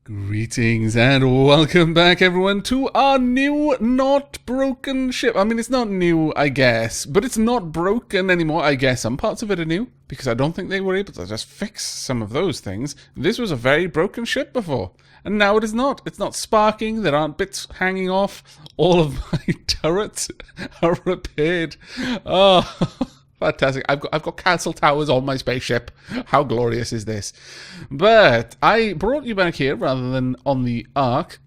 Greetings and welcome back, everyone, to our new, not broken ship. I mean, it's not new, I guess, but it's not broken anymore. I guess some parts of it are new, because I don't think they were able to just fix some of those things. This was a very broken ship before, and now it is not. It's not sparking, there aren't bits hanging off. All of my turrets are repaired. Oh... Fantastic. I've got castle towers on my spaceship. How glorious is this? But I brought you back here rather than on the Ark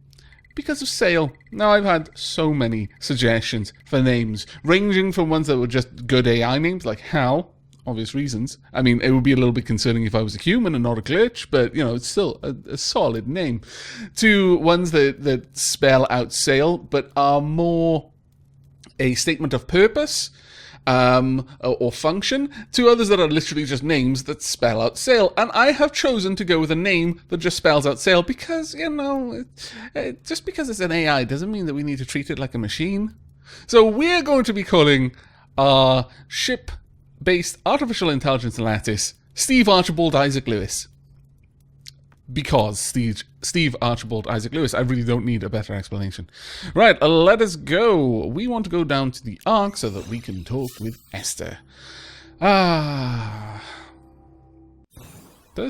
because of Sail. Now, I've had so many suggestions for names, ranging from ones that were just good AI names, like Hal, obvious reasons. I mean, it would be a little bit concerning if I was a human and not a glitch, but, you know, it's still a solid name. To ones that spell out Sail, but are more a statement of purpose, or function, to others that are literally just names that spell out Sail. And I have chosen to go with a name that just spells out Sail because, you know, just because it's an AI doesn't mean that we need to treat it like a machine. So we're going to be calling our ship-based artificial intelligence lattice Steve Archibald Isaac Lewis. Because Steve Archibald Isaac Lewis. I really don't need a better explanation. Right, let us go. We want to go down to the Ark so that we can talk with Esther. Does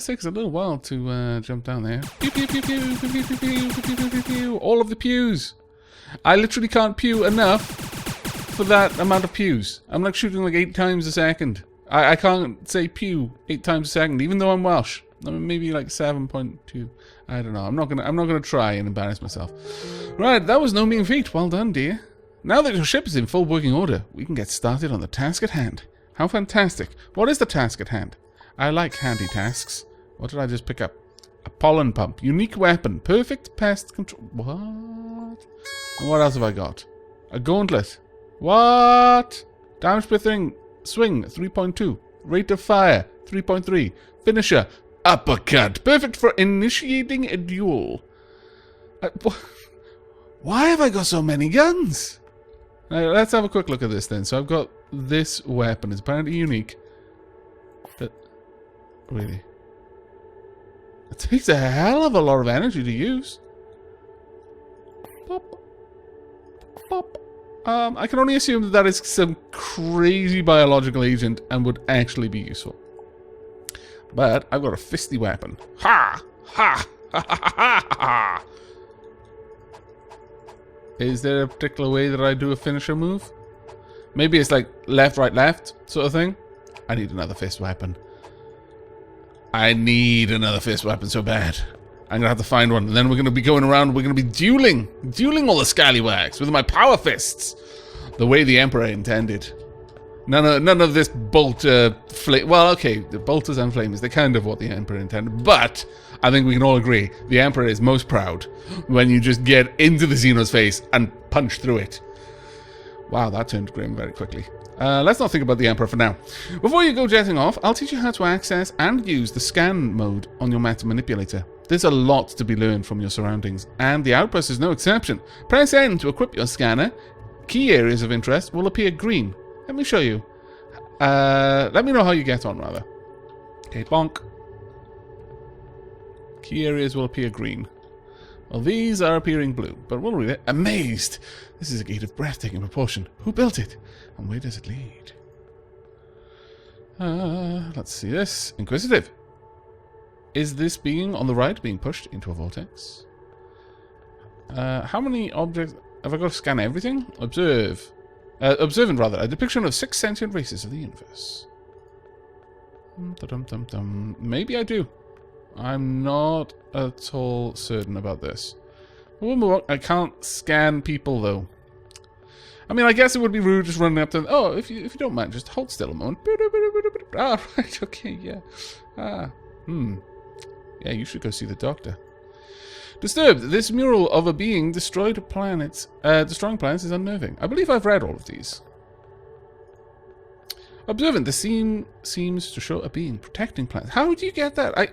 take us a little while to jump down there. Pew, pew, pew, pew, pew, pew, pew, pew, pew, pew, pew, pew. All of the pews. I literally can't pew enough for that amount of pews. I'm like shooting like 8 times a second. I can't say pew 8 times a second, even though I'm Welsh. I mean, maybe like 7.2. I don't know. I'm not gonna try and embarrass myself. Right, that was no mean feat. Well done, dear. Now that your ship is in full working order, we can get started on the task at hand. How fantastic. What is the task at hand? I like handy tasks. What did I just pick up? A pollen pump. Unique weapon. Perfect pest control. What? What else have I got? A gauntlet. What? Damage per thing. Swing. 3.2. Rate of fire. 3.3. Finisher. Uppercut. Perfect for initiating a duel. Why have I got so many guns? Let's have a quick look at this then. So I've got this weapon. It's apparently unique. Really? It takes a hell of a lot of energy to use. Pop. Pop. I can only assume that that is some crazy biological agent and would actually be useful. But I've got a fisty weapon. Ha! Ha! Ha! Ha! Ha! Ha! Is there a particular way that I do a finisher move? Maybe it's like left, right, left sort of thing. I need another fist weapon. I need another fist weapon so bad. I'm gonna have to find one, and then we're gonna be going around. We're gonna be dueling all the scallywags with my power fists, the way the Emperor intended. None of this bolter flame. Well, okay, the bolters and flamers, they're kind of what the Emperor intended, but I think we can all agree the Emperor is most proud when you just get into the Xeno's face and punch through it. Wow, that turned grim very quickly. Let's not think about the Emperor for now. Before you go jetting off, I'll teach you how to access and use the scan mode on your meta manipulator. There's a lot to be learned from your surroundings, and the Outpost is no exception. Press N to equip your scanner. Key areas of interest will appear green. Let me show you. Let me know how you get on, rather. Okay, bonk. Key areas will appear green. Well, these are appearing blue, but we'll read it. Amazed! This is a gate of breathtaking proportion. Who built it? And where does it lead? Let's see this. Inquisitive. Is this being on the right being pushed into a vortex? How many objects... Have I got to scan everything? Observe. Observant, rather. A depiction of 6 sentient races of the universe. Maybe I do. I'm not at all certain about this. We'll move on. I can't scan people, though. I mean, I guess it would be rude just running up to them. Oh, if you don't mind, just hold still a moment. Ah, right, okay, yeah. Yeah, you should go see the doctor. Disturbed. This mural of a being destroying planets is unnerving. I believe I've read all of these. Observant. The scene seems to show a being protecting planets. How do you get that? I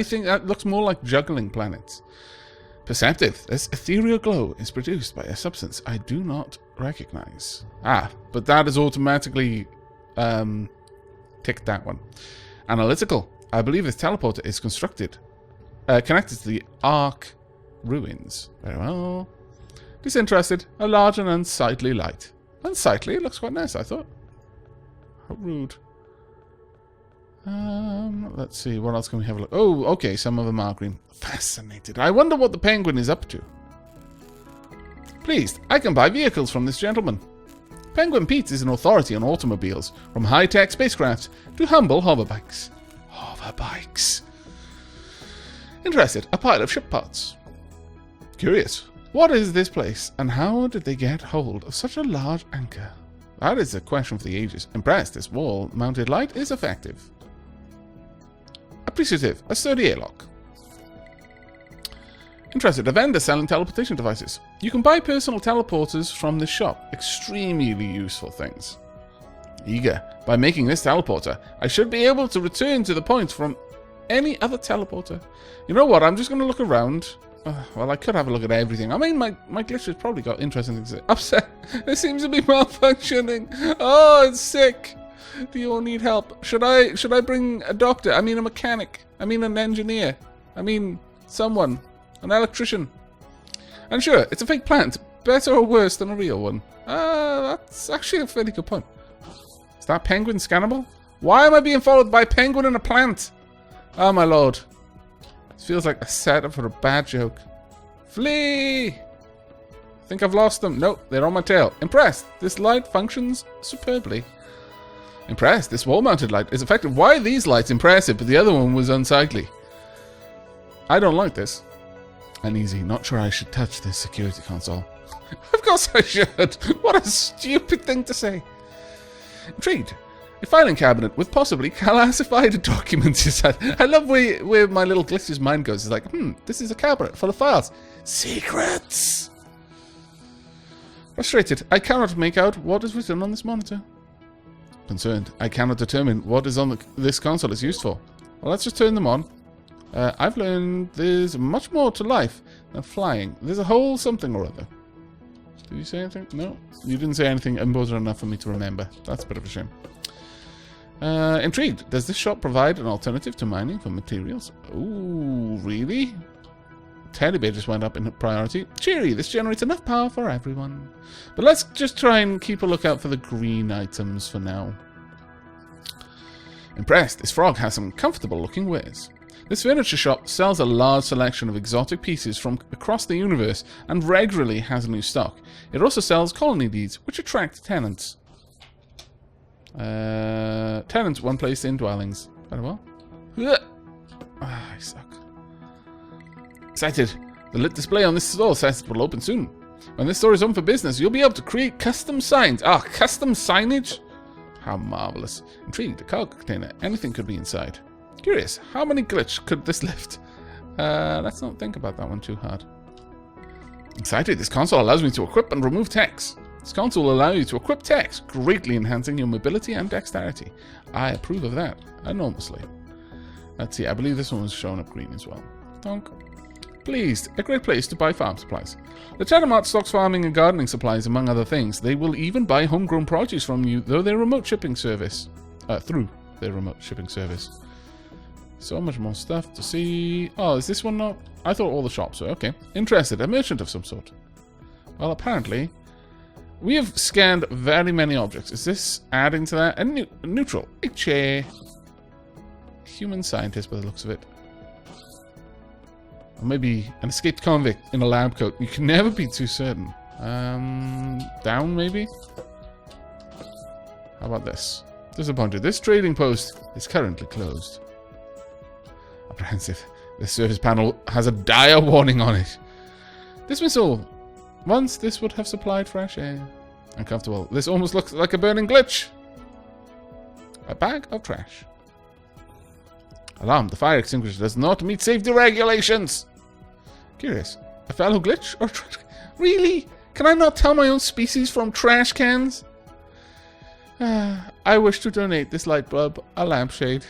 think that looks more like juggling planets. Perceptive. This ethereal glow is produced by a substance I do not recognize. But that is automatically ticked that one. Analytical. I believe this teleporter is constructed connected to the Ark ruins. Very well. Disinterested. A large and unsightly light. Unsightly? It looks quite nice, I thought. How rude. Let's see. What else can we have a look? Oh, okay. Some of them are green. Fascinated. I wonder what the penguin is up to. Pleased. I can buy vehicles from this gentleman. Penguin Pete is an authority on automobiles, from high-tech spacecrafts to humble hoverbikes. Hoverbikes. Interested. A pile of ship parts. Curious. What is this place, and how did they get hold of such a large anchor? That is a question for the ages. Impressed. This wall-mounted light is effective. Appreciative. A sturdy airlock. Interested. A vendor selling teleportation devices. You can buy personal teleporters from this shop. Extremely useful things. Eager. By making this teleporter, I should be able to return to the point from any other teleporter. You know what? I'm just going to look around. Well, I could have a look at everything. I mean, my glitch has probably got interesting things to say. Upset. It seems to be malfunctioning. Oh, it's sick. Do you all need help? Should I bring a doctor? I mean, a mechanic. I mean, an engineer. I mean, someone. An electrician. And sure, it's a fake plant. Better or worse than a real one? That's actually a fairly good point. Is that penguin scannable? Why am I being followed by a penguin and a plant? Oh, my lord. This feels like a setup for a bad joke. Flee! Think I've lost them. Nope, they're on my tail. Impressed. This light functions superbly. Impressed. This wall-mounted light is effective. Why are these lights impressive, but the other one was unsightly? I don't like this. Uneasy. Not sure I should touch this security console. Of course I should. What a stupid thing to say. Intrigued. A filing cabinet with possibly classified documents inside. I love where my little glitch's mind goes. It's like, this is a cabinet full of files. Secrets! Frustrated. I cannot make out what is written on this monitor. Concerned. I cannot determine what is on this console is used for. Well, let's just turn them on. I've learned there's much more to life than flying. There's a whole something or other. Did you say anything? No. You didn't say anything important enough for me to remember. That's a bit of a shame. Intrigued. Does this shop provide an alternative to mining for materials? Ooh, really? Teddy bear just went up in priority. Cheery, this generates enough power for everyone. But let's just try and keep a lookout for the green items for now. Impressed. This frog has some comfortable looking wares. This furniture shop sells a large selection of exotic pieces from across the universe and regularly has new stock. It also sells colony deeds, which attract tenants. Tenants, one place in dwellings. Very well. I suck. Excited. The lit display on this store says it will open soon. When this store is open for business, you'll be able to create custom signs. Custom signage? How marvelous. Intrigued. A cargo container. Anything could be inside. Curious. How many glitch could this lift? Let's not think about that one too hard. Excited. This console allows me to equip and remove techs. This console will allow you to equip techs, greatly enhancing your mobility and dexterity. I approve of that enormously. Let's see. I believe this one was showing up green as well. Donk. Pleased. A great place to buy farm supplies. The Mart stocks farming and gardening supplies, among other things. They will even buy homegrown produce from you, though their remote shipping service. Through their remote shipping service. So much more stuff to see. Oh, is this one not? I thought all the shops were. Okay. Interested. A merchant of some sort. Well, apparently, we have scanned very many objects. Is this adding to that? And neutral. A chair. Human scientist by the looks of it. Or maybe an escaped convict in a lab coat. You can never be too certain. Down, maybe? How about this? Disappointed. This trading post is currently closed. Apprehensive. This service panel has a dire warning on it. Dismissal. Once this would have supplied fresh air. Uncomfortable. This almost looks like a burning glitch. A bag of trash. Alarm. The fire extinguisher does not meet safety regulations. Curious. A fellow glitch or trash? Really? Can I not tell my own species from trash cans? I wish to donate this light bulb, a lampshade.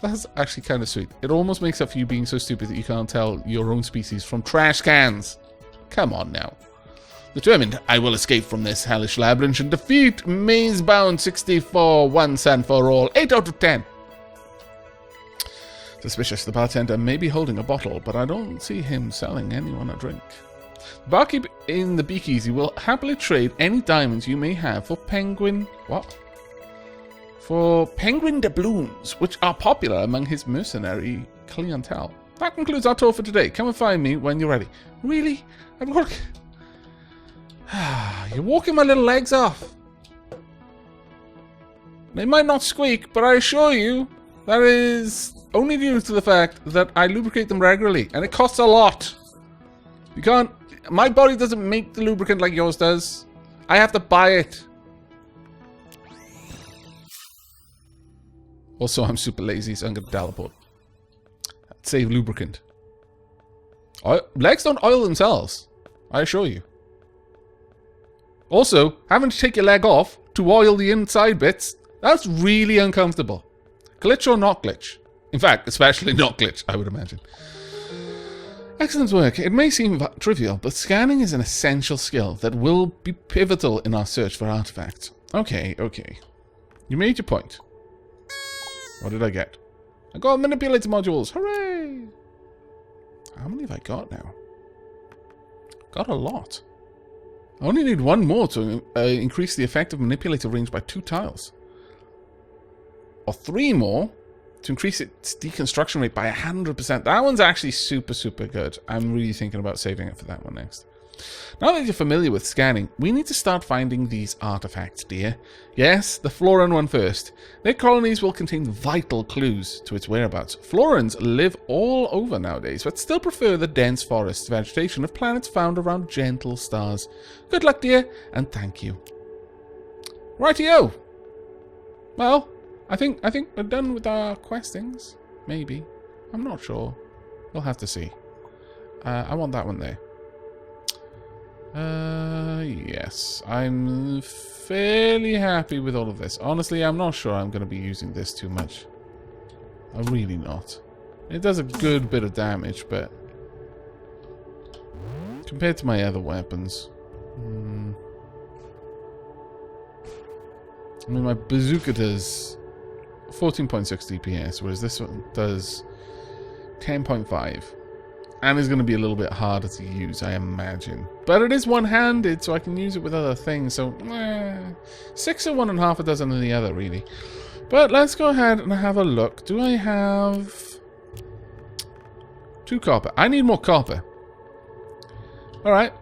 That's actually kind of sweet. It almost makes up for you being so stupid that you can't tell your own species from trash cans. Come on now. Determined, I will escape from this hellish labyrinth and defeat Maze-bound 64 once and for all. 8 out of 10. Suspicious. The bartender may be holding a bottle, but I don't see him selling anyone a drink. The barkeep in the Beakeasy will happily trade any diamonds you may have for penguin... What? For penguin doubloons, which are popular among his mercenary clientele. That concludes our tour for today. Come and find me when you're ready. Really? I'm working... You're walking my little legs off. They might not squeak, but I assure you that is only due to the fact that I lubricate them regularly, and it costs a lot. You can't... My body doesn't make the lubricant like yours does. I have to buy it. Also, I'm super lazy, so I'm going to teleport. Save lubricant. Legs don't oil themselves, I assure you. Also, having to take your leg off to oil the inside bits, that's really uncomfortable. Glitch or not glitch? In fact, especially not glitch, I would imagine. Excellent work. It may seem trivial, but scanning is an essential skill that will be pivotal in our search for artifacts. Okay, okay. You made your point. What did I get? I got manipulator modules. Hooray! How many have I got now? Got a lot. I only need one more to increase the effective manipulator range by 2 tiles. Or 3 more to increase its deconstruction rate by 100%. That one's actually super, super good. I'm really thinking about saving it for that one next. Now that you're familiar with scanning, we need to start finding these artifacts, dear. Yes, the Floran one first. Their colonies will contain vital clues to its whereabouts. Florans live all over nowadays, but still prefer the dense forest vegetation of planets found around gentle stars. Good luck, dear, and thank you. Rightio! Well, I think we're done with our questings. Maybe. I'm not sure. We'll have to see. I want that one there. Yes. I'm fairly happy with all of this. Honestly, I'm not sure I'm going to be using this too much. I'm really not. It does a good bit of damage, but... compared to my other weapons... I mean, my bazooka does 14.6 DPS, whereas this one does 10.5. And is going to be a little bit harder to use, I imagine. But it is one-handed, so I can use it with other things, so... 6 of one and half a dozen of the other, really. But let's go ahead and have a look. Do I have... 2 copper? I need more copper. Alright.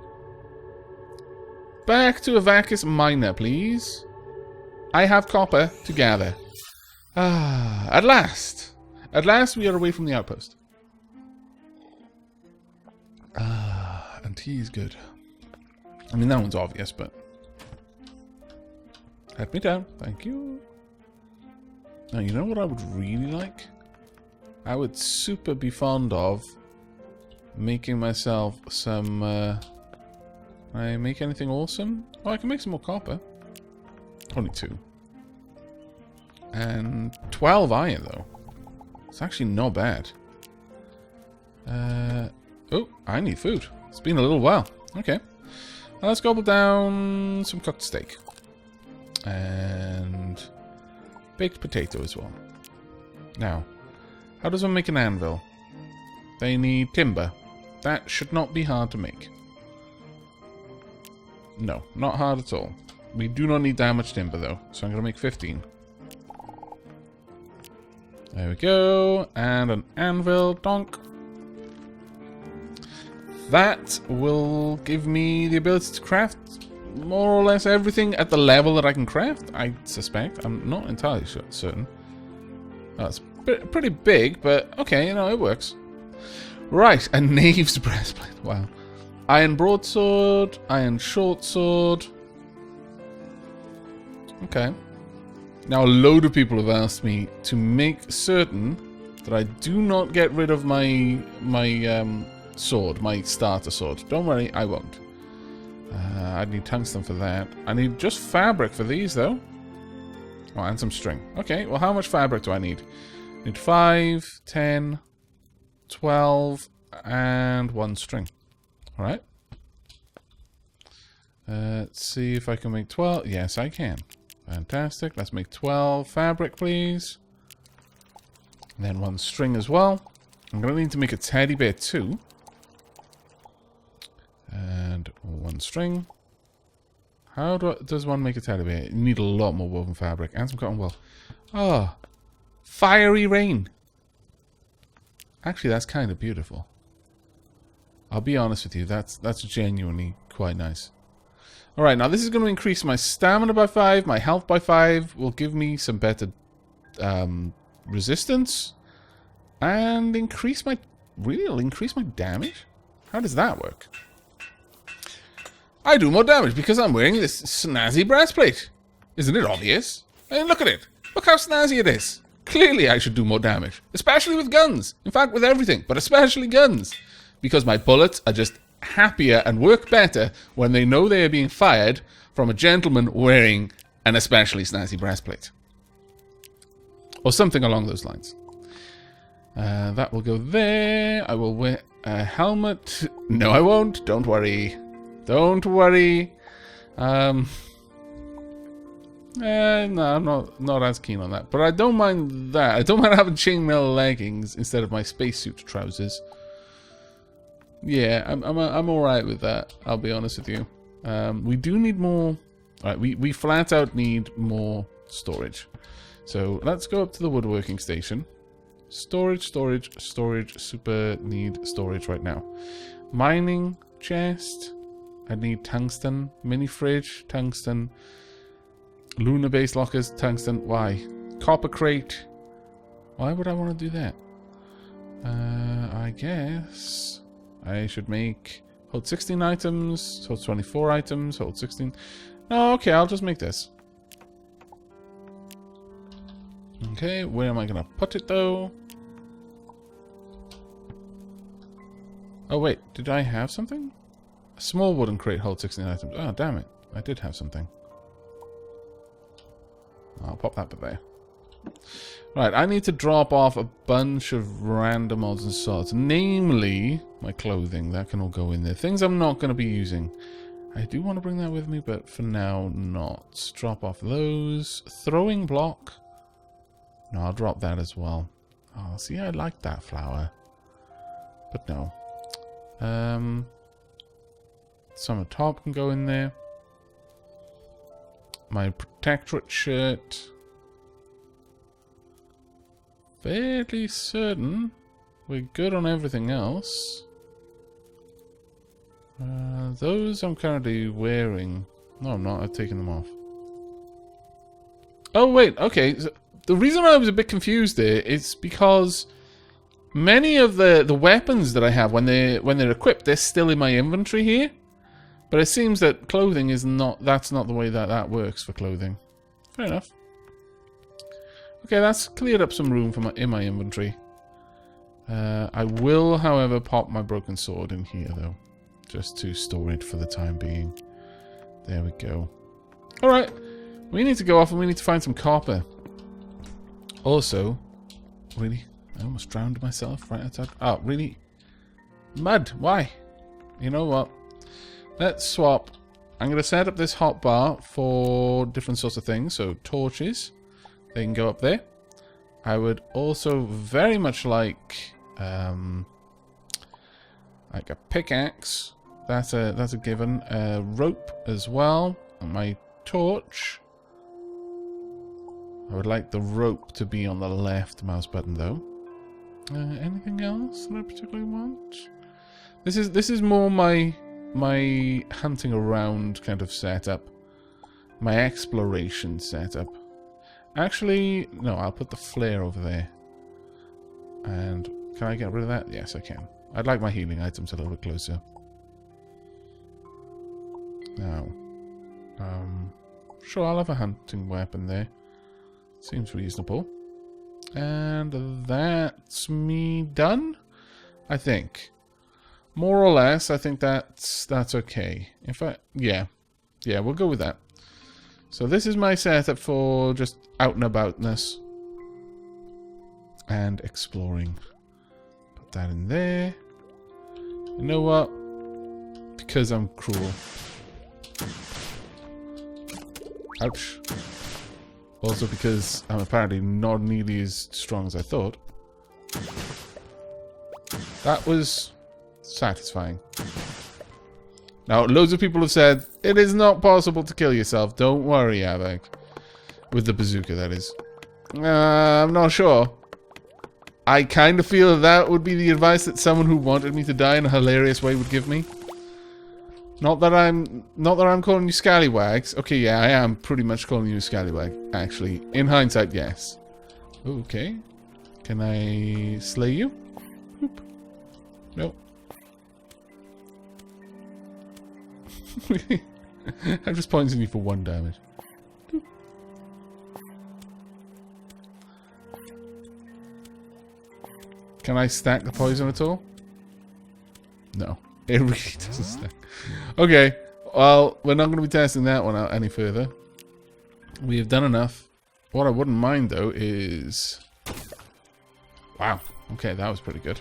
Back to Aavak's miner, please. I have copper to gather. Ah, at last. At last we are away from the outpost. Ah, and tea is good. I mean, that one's obvious, but... Head me down. Thank you. Now, you know what I would really like? I would super be fond of making myself some... Can I make anything awesome? Oh, I can make some more copper. Only 2. And 12 iron, though. It's actually not bad. Oh, I need food. It's been a little while. Okay. Well, let's gobble down some cooked steak. And baked potato as well. Now, how does one make an anvil? They need timber. That should not be hard to make. No, not hard at all. We do not need that much timber, though. So I'm going to make 15. There we go. And an anvil. Donk. That will give me the ability to craft more or less everything at the level that I can craft, I suspect. I'm not entirely certain. That's pretty big, but okay, you know, it works. Right, a knave's breastplate. Wow. Iron broadsword, iron short sword. Okay. Now, a load of people have asked me to make certain that I do not get rid of my sword, my starter sword. Don't worry, I won't. I need tungsten for that. I need just fabric for these, though. Oh, and some string. Okay, well, how much fabric do I need? I need 5, 10, 12, and 1 string. Alright. Let's see if I can make 12. Yes, I can. Fantastic. Let's make 12 fabric, please. And then 1 string as well. I'm going to need to make a teddy bear too. And 1 string. How does one make a teddy bear? You need a lot more woven fabric and some cotton wool. Oh, fiery rain. Actually, that's kind of beautiful. I'll be honest with you, that's genuinely quite nice. Alright, now this is going to increase my stamina by 5, my health by 5, will give me some better resistance, and increase my... Really? It'll increase my damage? How does that work? I do more damage because I'm wearing this snazzy breastplate. Isn't it obvious? Hey, look at it. Look how snazzy it is. Clearly I should do more damage. Especially with guns. In fact, with everything, but especially guns. Because my bullets are just happier and work better when they know they are being fired from a gentleman wearing an especially snazzy breastplate. Or something along those lines. That will go there. I will wear a helmet. No, I won't. Don't worry. Don't worry. No, I'm not as keen on that. But I don't mind that. I don't mind having chainmail leggings instead of my spacesuit trousers. Yeah, I'm alright with that. I'll be honest with you. We do need more... Alright, we flat out need more storage. So let's go up to the woodworking station. Storage, storage, storage. Super need storage right now. Mining chest. I need tungsten. Mini fridge, tungsten. Lunar base lockers, tungsten. Why? Copper crate. Why would I want to do that? I guess I should make hold 16 items, hold 24 items, hold 16. No, okay, I'll just make this. Okay, where am I gonna put it though? Oh wait, did I have something? A small wooden crate holds 16 items. Oh damn it, I did have something. I'll pop that there. Right, I need to drop off a bunch of random odds and sods. Namely, my clothing. That can all go in there. Things I'm not going to be using. I do want to bring that with me, but for now, not. Drop off those. Throwing block. No, I'll drop that as well. Oh, see, I like that flower. But no. Some top can go in there. My protectorate shirt. Fairly certain we're good on everything else. Those I'm currently wearing. No, I'm not. I've taken them off. Oh, wait. Okay. So the reason I was a bit confused there is because many of the weapons that I have, when they're equipped, they're still in my inventory here. But it seems that clothing is not... That's not the way that works for clothing. Fair enough. Okay, that's cleared up some room for in my inventory. I will, however, pop my broken sword in here, though. Just to store it for the time being. There we go. Alright. We need to go off and we need to find some copper. Also... Really? I almost drowned myself right outside. Oh, really? Mud. Why? You know what? Let's swap. I'm going to set up this hotbar for different sorts of things. So, torches. They can go up there. I would also very much like a pickaxe. That's a given. A rope as well. And my torch. I would like the rope to be on the left mouse button though. Anything else that I particularly want? This is more my hunting around kind of setup. My exploration setup. Actually, no, I'll put the flare over there. And can I get rid of that? Yes, I can. I'd like my healing items a little bit closer. Now, sure, I'll have a hunting weapon there. Seems reasonable. And that's me done, I think. More or less, I think that's okay. In fact, yeah, we'll go with that. So this is my setup for just out and aboutness and exploring. Put that in there. You know what? Because I'm cruel. Ouch. Also because I'm apparently not nearly as strong as I thought. That was satisfying. Now, loads of people have said, it is not possible to kill yourself. Don't worry, Aavak. With the bazooka, that is. I'm not sure. I kind of feel that would be the advice that someone who wanted me to die in a hilarious way would give me. Not that I'm calling you scallywags. Okay, yeah, I am pretty much calling you a scallywag, actually. In hindsight, yes. Okay. Can I slay you? Oop. Nope. I'm just pointing you for 1 damage. Oop. Can I stack the poison at all? No. It really doesn't stack. Okay. Well, we're not going to be testing that one out any further. We have done enough. What I wouldn't mind, though, is... Wow. Okay, that was pretty good.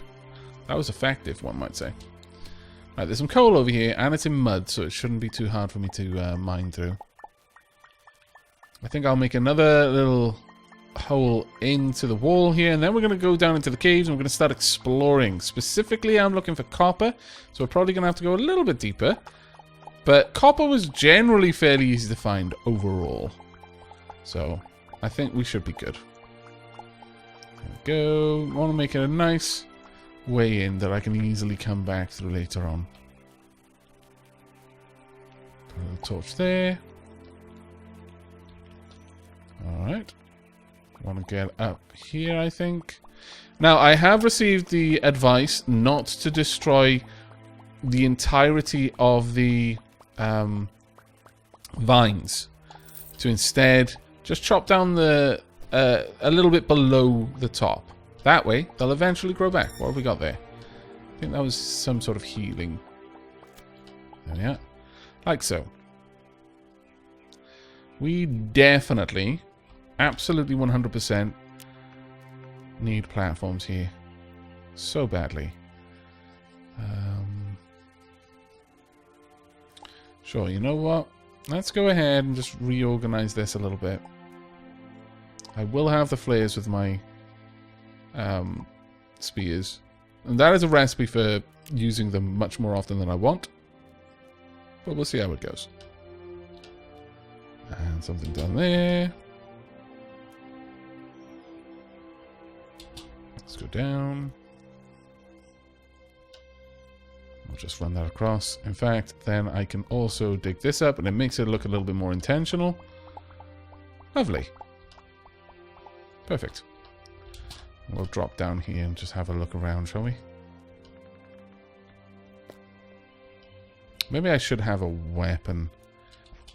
That was effective, one might say. Right, there's some coal over here, and it's in mud, so it shouldn't be too hard for me to mine through. I think I'll make another little hole into the wall here, and then we're going to go down into the caves, and we're going to start exploring. Specifically, I'm looking for copper, so we're probably going to have to go a little bit deeper. But copper was generally fairly easy to find overall. So, I think we should be good. There we go. I want to make it a nice way in that I can easily come back through later on. Put a little torch there. Alright. Want to get up here, I think. Now, I have received the advice not to destroy the entirety of the vines. To instead just chop down the a little bit below the top. That way, they'll eventually grow back. What have we got there? I think that was some sort of healing. There we are. Like so. We definitely, absolutely 100% need platforms here. So badly. Sure, you know what? Let's go ahead and just reorganize this a little bit. I will have the flares with my spears. And that is a recipe for using them much more often than I want. But we'll see how it goes. And something down there. Let's go down. We'll just run that across. In fact, then I can also dig this up and it makes it look a little bit more intentional. Lovely. Perfect. We'll drop down here and just have a look around, shall we? Maybe I should have a weapon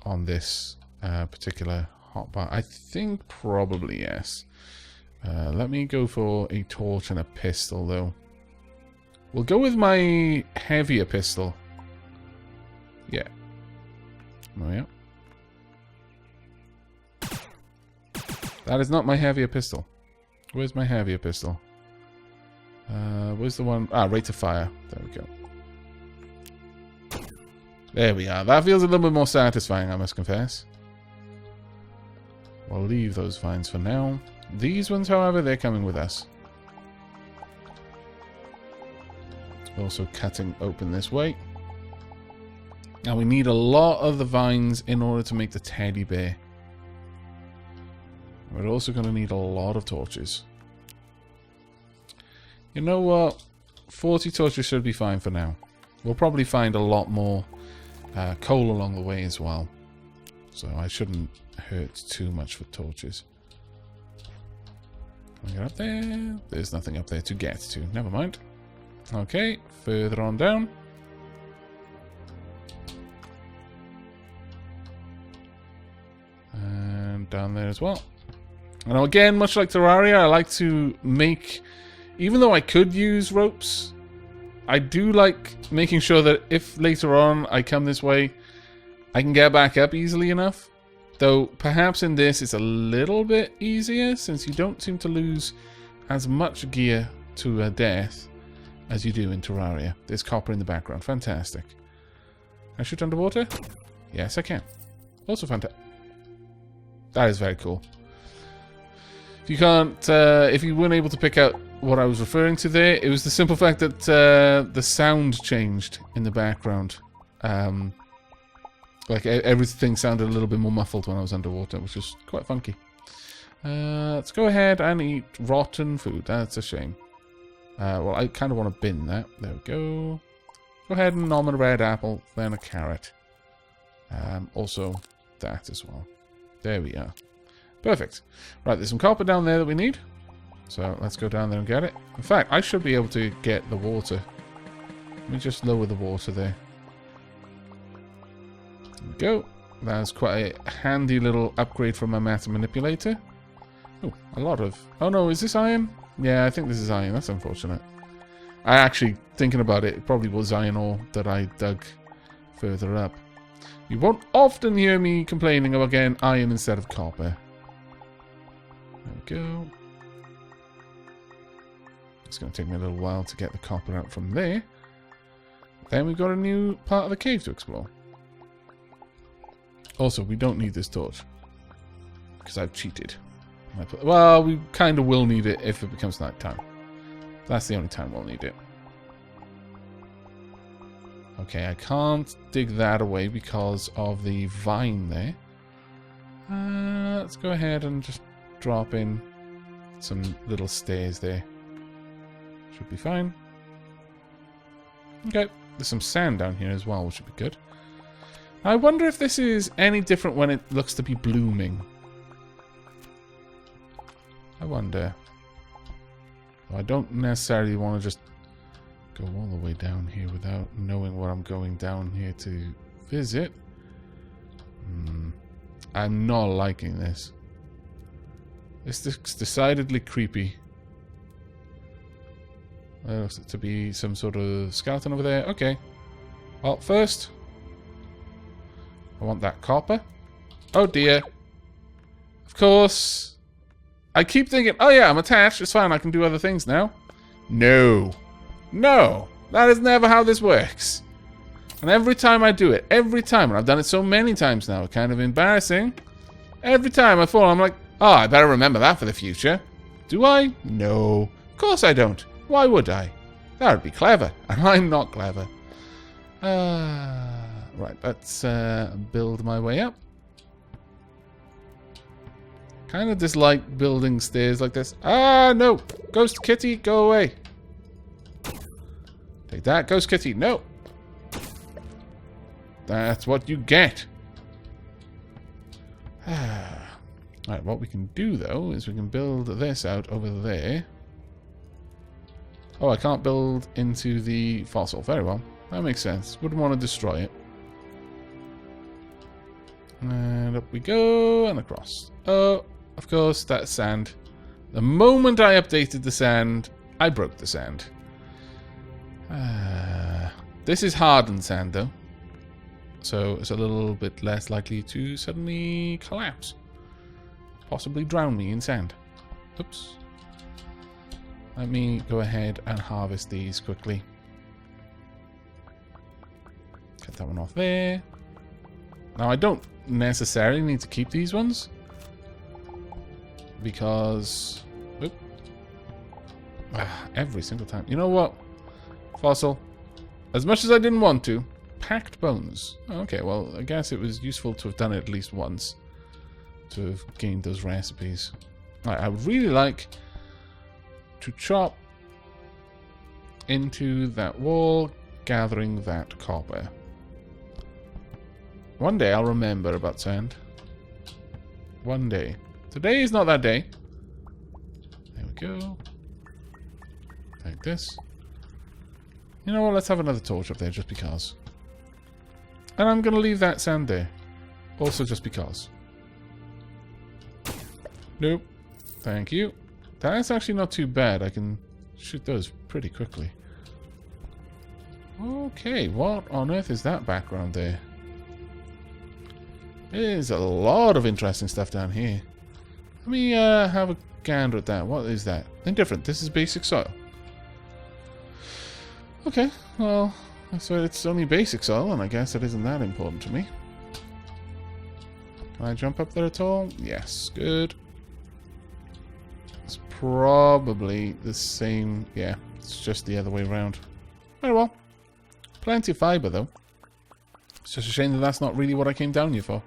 on this particular hotbar. I think probably yes. Let me go for a torch and a pistol, though. We'll go with my heavier pistol. Yeah. Oh, yeah. That is not my heavier pistol. Where's my heavier pistol? Where's the one? Ah, rate of fire. There we go. There we are. That feels a little bit more satisfying, I must confess. We'll leave those vines for now. These ones, however, they're coming with us. Also cutting open this way. Now we need a lot of the vines in order to make the teddy bear. We're also going to need a lot of torches. You know what? 40 torches should be fine for now. We'll probably find a lot more coal along the way as well. So I shouldn't hurt too much for torches. Can we get up there? There's nothing up there to get to. Never mind. Okay, further on down. And down there as well. Now again, much like Terraria, I like to make... Even though I could use ropes, I do like making sure that if later on I come this way, I can get back up easily enough. Though perhaps in this it's a little bit easier since you don't seem to lose as much gear to death as you do in Terraria. There's copper in the background. Fantastic. Can I shoot underwater? Yes, I can. Also fantastic. That is very cool. If you can't, if you weren't able to pick out what I was referring to there. It was the simple fact that the sound changed in the background. Like everything sounded a little bit more muffled when I was underwater, which was quite funky. Let's go ahead and eat rotten food. That's a shame. Well, I kind of want to bin that. There we go. Go ahead and nom a red apple, then a carrot. Also that as well. There we are. Perfect. Right, there's some copper down there that we need. So let's go down there and get it. In fact, I should be able to get the water. Let me just lower the water there. There we go. That's quite a handy little upgrade from my matter manipulator. Oh, a lot of... Oh no, is this iron? Yeah, I think this is iron. That's unfortunate. I actually, thinking about it, it probably was iron ore that I dug further up. You won't often hear me complaining about getting iron instead of copper. There we go. It's going to take me a little while to get the copper out from there. Then we've got a new part of the cave to explore. Also, we don't need this torch. Because I've cheated. Well, we kind of will need it if it becomes night time. That's the only time we'll need it. Okay, I can't dig that away because of the vine there. Let's go ahead and just drop in some little stairs there. Should be fine. Okay, there's some sand down here as well, which should be good. I wonder if this is any different when it looks to be blooming. I wonder. I don't necessarily want to just go all the way down here without knowing what I'm going down here to visit. I'm not liking this. This looks decidedly creepy. There looks to be some sort of skeleton over there. Okay. Well, first, I want that copper. Oh dear. Of course. I keep thinking, oh yeah, I'm attached. It's fine. I can do other things now. No. No. That is never how this works. And every time I do it, every time, and I've done it so many times now, kind of embarrassing. Every time I fall, I'm like, oh, I better remember that for the future. Do I? No. Of course I don't. Why would I? That would be clever. And I'm not clever. Right, let's build my way up. Kind of dislike building stairs like this. Ah, no. Ghost kitty, go away. Take that, ghost kitty. No. That's what you get. Right, what we can do, though, is we can build this out over there. Oh, I can't build into the fossil. Very well. That makes sense. Wouldn't want to destroy it. And up we go, and across. Oh, of course, that's sand. The moment I updated the sand, I broke the sand. This is hardened sand, though. So it's a little bit less likely to suddenly collapse. Possibly drown me in sand. Oops. Let me go ahead and harvest these quickly. Cut that one off there. Now, I don't necessarily need to keep these ones. Because... Oop. Every single time. You know what? Fossil. As much as I didn't want to. Packed bones. Okay, well, I guess it was useful to have done it at least once. To have gained those recipes. Right, I would really like to chop into that wall, gathering that copper. One day I'll remember about sand. One day. Today is not that day. There we go. Like this. You know what, let's have another torch up there just because. And I'm going to leave that sand there. Also just because. Nope. Thank you. That's actually not too bad. I can shoot those pretty quickly. Okay, what on earth is that background there? There's a lot of interesting stuff down here. Let me have a gander at that. What is that? Indifferent. This is basic soil. Okay, well, so it's only basic soil, and I guess it isn't that important to me. Can I jump up there at all? Yes, good. It's probably the same. Yeah, it's just the other way around. Very well. Plenty of fibre, though. It's just a shame that that's not really what I came down here for.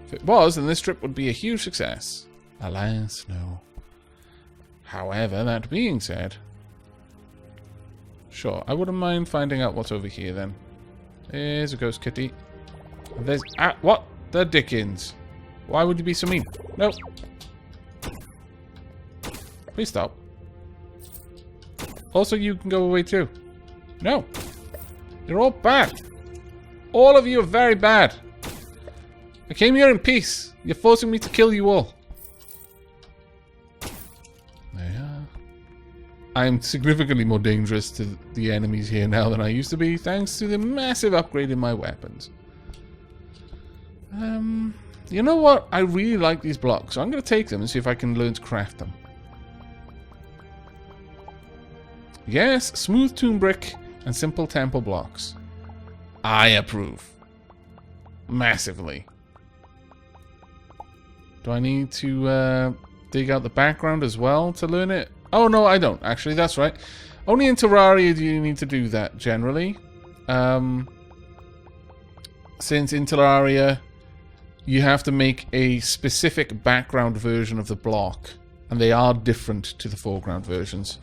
If it was, then this trip would be a huge success. Alas, no. However, that being said... Sure, I wouldn't mind finding out what's over here, then. There's a ghost kitty. There's... Ah, what? The dickens. Why would you be so mean? Nope. Please stop. Also, you can go away too. No. You're all bad. All of you are very bad. I came here in peace. You're forcing me to kill you all. There you are. I'm significantly more dangerous to the enemies here now than I used to be, thanks to the massive upgrade in my weapons. You know what? I really like these blocks, so I'm going to take them and see if I can learn to craft them. Yes, smooth tomb brick and simple temple blocks. I approve. Massively. Do I need to dig out the background as well to learn it? Oh, no, I don't. Actually, that's right. Only in Terraria do you need to do that, generally. Since in Terraria, you have to make a specific background version of the block. And they are different to the foreground versions.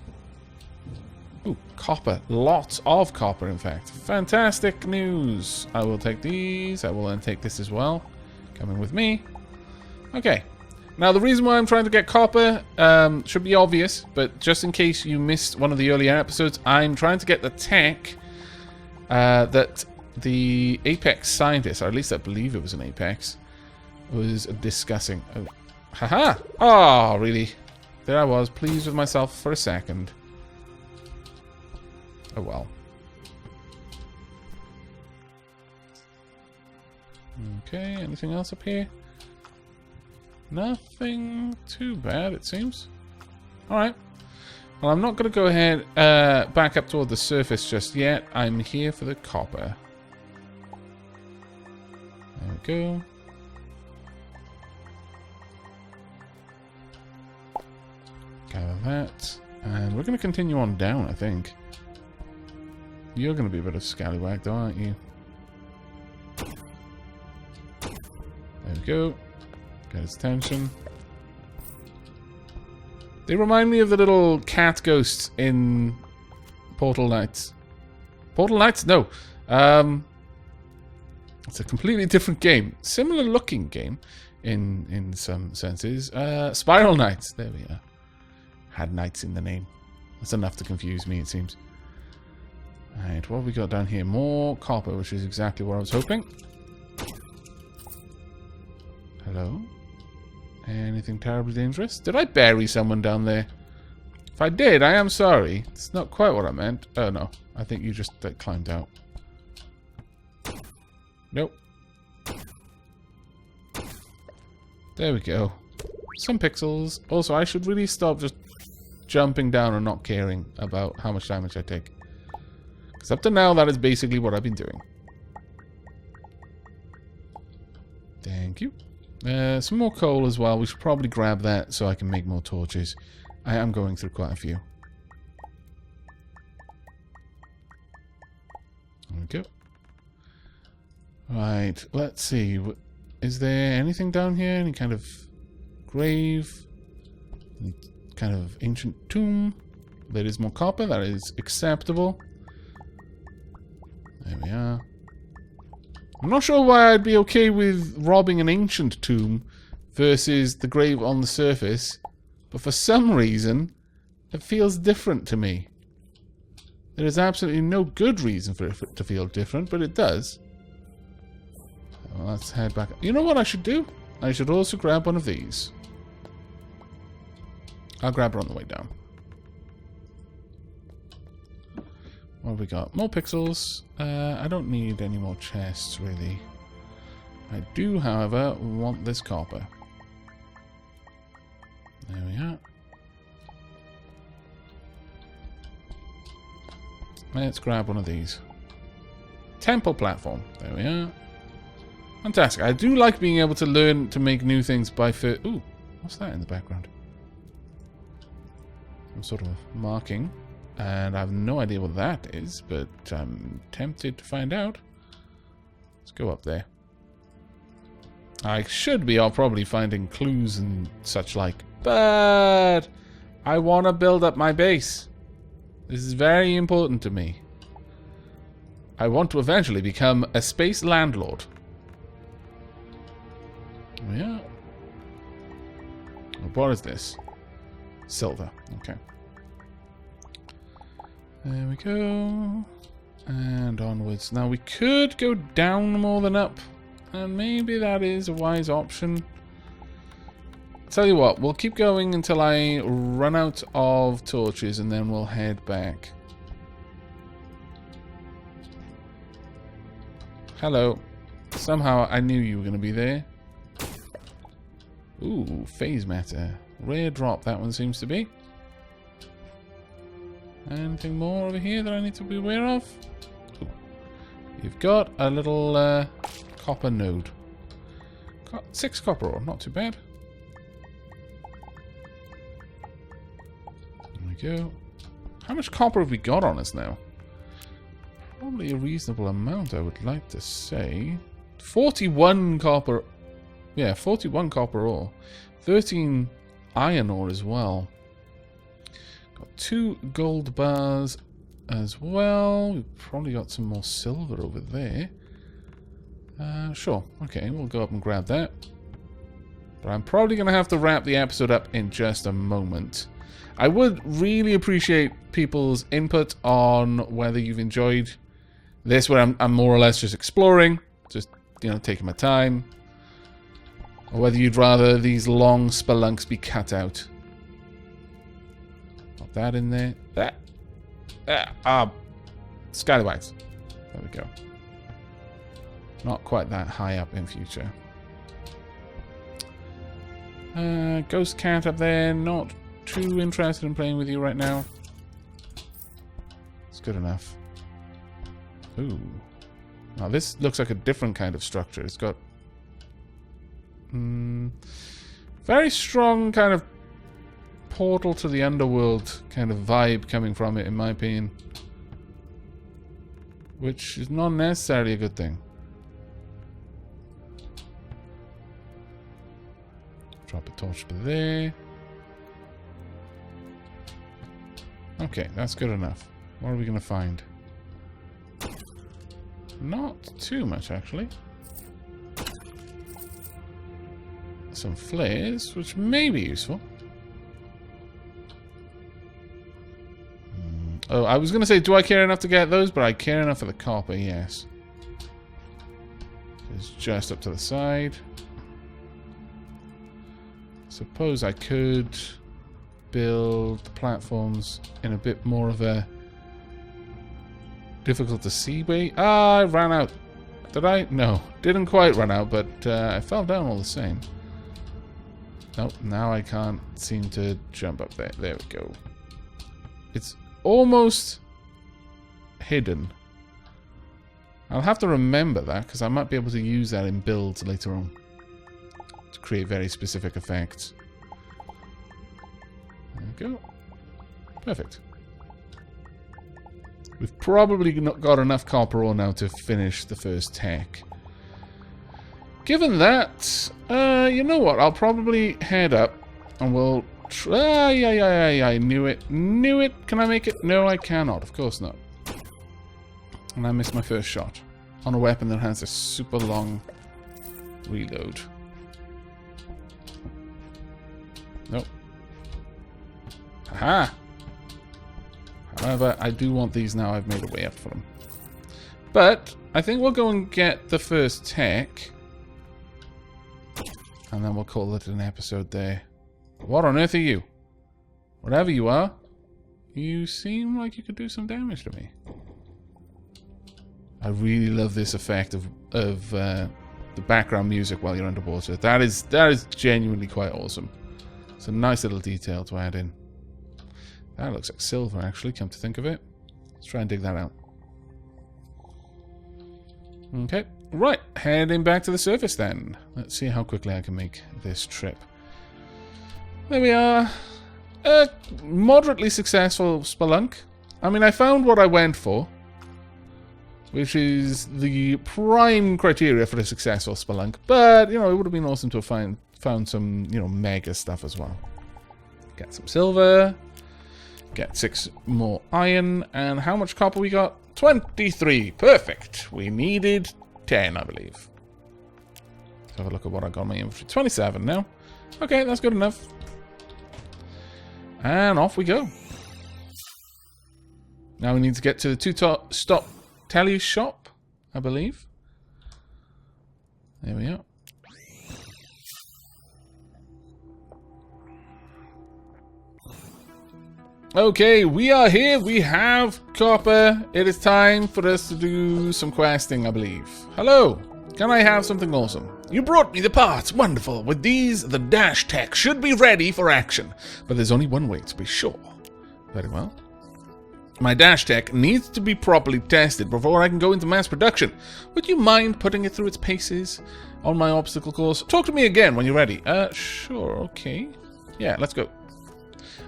Ooh, copper. Lots of copper, in fact. Fantastic news. I will take these. I will then take this as well. Coming with me. Okay. Now, the reason why I'm trying to get copper should be obvious, but just in case you missed one of the earlier episodes, I'm trying to get the tech that the Apex scientist, or at least I believe it was an Apex, was discussing. Oh. Haha! Oh, really? There I was, pleased with myself for a second. Oh well. Okay, anything else up here? Nothing too bad, it seems. Alright. Well, I'm not going to go ahead back up toward the surface just yet. I'm here for the copper. There we go. Gather that. And we're going to continue on down, I think. You're going to be a bit of scallywag, though, aren't you? There we go. Get his attention. They remind me of the little cat ghosts in Portal Knights. Portal Knights? No. It's a completely different game. Similar looking game in some senses. Spiral Knights. There we are. Had knights in the name. That's enough to confuse me, it seems. Alright, what have we got down here? More copper, which is exactly what I was hoping. Hello? Anything terribly dangerous? Did I bury someone down there? If I did, I am sorry. It's not quite what I meant. Oh, no. I think you just climbed out. Nope. There we go. Some pixels. Also, I should really stop just jumping down and not caring about how much damage I take. Because up to now, that is basically what I've been doing. Thank you. Some more coal as well. We should probably grab that so I can make more torches. I am going through quite a few. There we go. Right, let's see. Is there anything down here? Any kind of grave? Any kind of ancient tomb? There is more copper. That is acceptable. There we are. I'm not sure why I'd be okay with robbing an ancient tomb versus the grave on the surface, but for some reason, it feels different to me. There is absolutely no good reason for it to feel different, but it does. Well, let's head back. You know what I should do? I should also grab one of these. I'll grab her on the way down. What have we got? More pixels. I don't need any more chests, really. I do, however, want this copper. There we are. Let's grab one of these. Temple platform. There we are. Fantastic. I do like being able to learn to make new things by first... Ooh, what's that in the background? some sort of marking. And I have no idea what that is, but I'm tempted to find out. Let's go up there. I should be probably finding clues and such like, but I want to build up my base. This is very important to me. I want to eventually become a space landlord. Yeah. What is this? Silver. Okay. There we go. And onwards. Now we could go down more than up. And maybe that is a wise option. Tell you what, we'll keep going until I run out of torches and then we'll head back. Hello. Somehow I knew you were going to be there. Ooh, phase matter. Rare drop, that one seems to be. Anything more over here that I need to be aware of? Ooh. You've got a little copper node. Got 6 copper ore, not too bad. There we go. How much copper have we got on us now? Probably a reasonable amount, I would like to say. 41 copper. Yeah, 41 copper ore. 13 iron ore as well. Got 2 gold bars as well. We've probably got some more silver over there. Sure. Okay, we'll go up and grab that. But I'm probably going to have to wrap the episode up in just a moment. I would really appreciate people's input on whether you've enjoyed this, where I'm more or less just exploring, just, you know, taking my time. Or whether you'd rather these long spelunks be cut out. Put that in there. Scallywags. There we go. Not quite that high up in future. Ghost cat up there. Not too interested in playing with you right now. It's good enough. Ooh. Now this looks like a different kind of structure. It's got very strong kind of portal to the underworld kind of vibe coming from it, in my opinion. Which is not necessarily a good thing. Drop a torch to there. Okay, that's good enough. What are we going to find? Not too much, actually. Some flares, which may be useful. Oh, I was going to say, do I care enough to get those? But I care enough for the copper, yes. It's just up to the side. Suppose I could build the platforms in a bit more of a difficult to see way. Ah, I ran out. Did I? No, didn't quite run out, but I fell down all the same. Nope, now I can't seem to jump up there. There we go. It's almost hidden. I'll have to remember that, because I might be able to use that in builds later on to create very specific effects. There we go. Perfect. We've probably not got enough copper ore now to finish the first tech. Given that, you know what? I'll probably head up and we'll... I knew it. Knew it. Can I make it? No, I cannot. Of course not. And I missed my first shot on a weapon that has a super long reload. Nope. Aha! However, I do want these now. I've made a way up for them. But I think we'll go and get the first tech. And then we'll call it an episode there. What on earth are you? Whatever you are, you seem like you could do some damage to me. I really love this effect of the background music while you're underwater. That is genuinely quite awesome. It's a nice little detail to add in. That looks like silver, actually, come to think of it. Let's try and dig that out. Okay, right, heading back to the surface then. Let's see how quickly I can make this trip. There we are. Moderately successful spelunk. I mean, I found what I went for, which is the prime criteria for a successful spelunk. But, you know, it would have been awesome to have found some, you know, mega stuff as well. Get some silver. Get 6 more iron. And how much copper we got? 23. Perfect. We needed 10, I believe. Let's have a look at what I got in my inventory. 27 now. Okay, that's good enough. And off we go. Now we need to get to the two-stop tele shop, I believe. There we are. Okay, we are here. We have copper. It is time for us to do some questing, I believe. Hello. Can I have something awesome? You brought me the parts. Wonderful. With these, the dash tech should be ready for action. But there's only one way to be sure. Very well. My dash tech needs to be properly tested before I can go into mass production. Would you mind putting it through its paces on my obstacle course? Talk to me again when you're ready. Sure, okay. Yeah, let's go.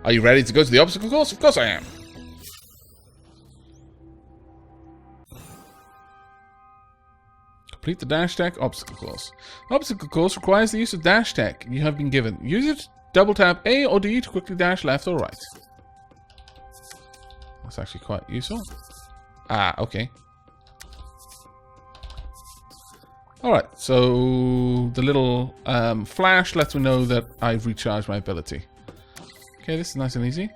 Are you ready to go to the obstacle course? Of course I am. Complete the dash tech obstacle course. Obstacle course requires the use of dash tech you have been given. Use it, double tap A or D to quickly dash left or right. That's actually quite useful. Ah, okay. Alright, so the little flash lets me know that I've recharged my ability. Okay, this is nice and easy.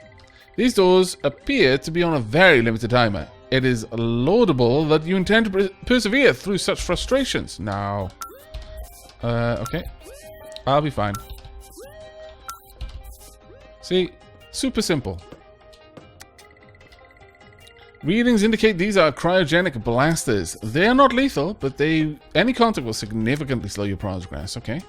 These doors appear to be on a very limited timer. It is laudable that you intend to persevere through such frustrations. Now, okay. I'll be fine. See, super simple. Readings indicate these are cryogenic blasters. They are not lethal, but any contact will significantly slow your progress, okay?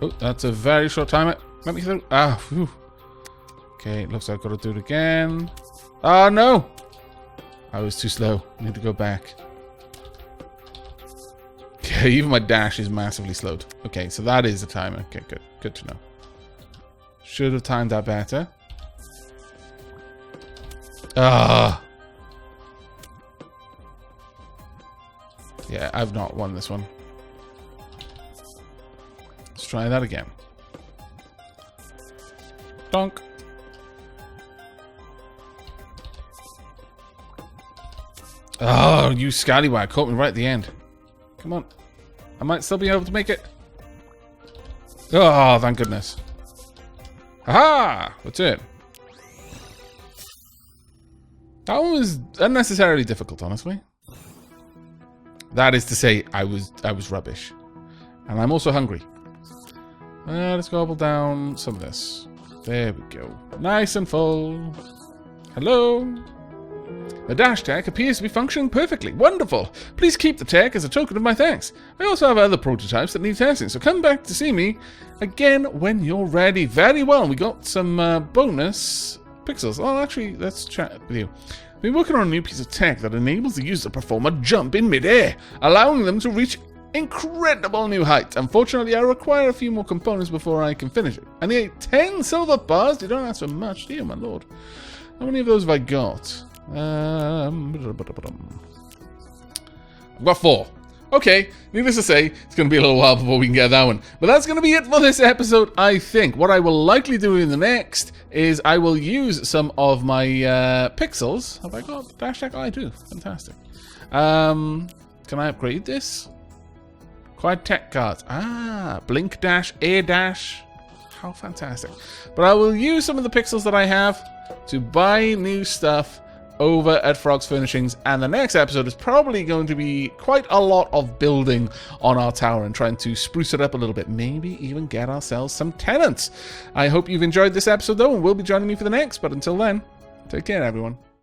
Oh, that's a very short timer. Let me through. Ah, whew. Okay, looks like I've got to do it again. Oh, no! I was too slow. I need to go back. Okay, even my dash is massively slowed. Okay, so that is the timer. Okay, good. Good to know. Should have timed that better. Ah. Yeah, I've not won this one. Let's try that again. Donk. Oh, you scallywag caught me right at the end. Come on. I might still be able to make it. Oh, thank goodness. Aha! What's it? That one was unnecessarily difficult, honestly. That is to say, I was rubbish. And I'm also hungry. Let's gobble down some of this. There we go. Nice and full. Hello? The dash tech appears to be functioning perfectly. Wonderful! Please keep the tech as a token of my thanks. I also have other prototypes that need testing, so come back to see me again when you're ready. Very well, we got some bonus pixels. Oh, actually, let's chat with you. I've been working on a new piece of tech that enables the user to perform a jump in midair, allowing them to reach incredible new heights. Unfortunately, I require a few more components before I can finish it. I need 10 silver bars. You don't ask for much, do you, my lord? How many of those have I got? I've got 4. Okay, needless to say, it's going to be a little while before we can get that one. But that's going to be it for this episode, I think. What I will likely do in the next is I will use some of my pixels. Have I got dash tech? Oh, I do. Fantastic. Can I upgrade this? Quad tech cards. Ah, blink dash, air dash. How fantastic. But I will use some of the pixels that I have to buy new stuff over at Frog's Furnishings, and the next episode is probably going to be quite a lot of building on our tower and trying to spruce it up a little bit, maybe even get ourselves some tenants. I hope you've enjoyed this episode though, and will be joining me for the next, but until then, take care everyone.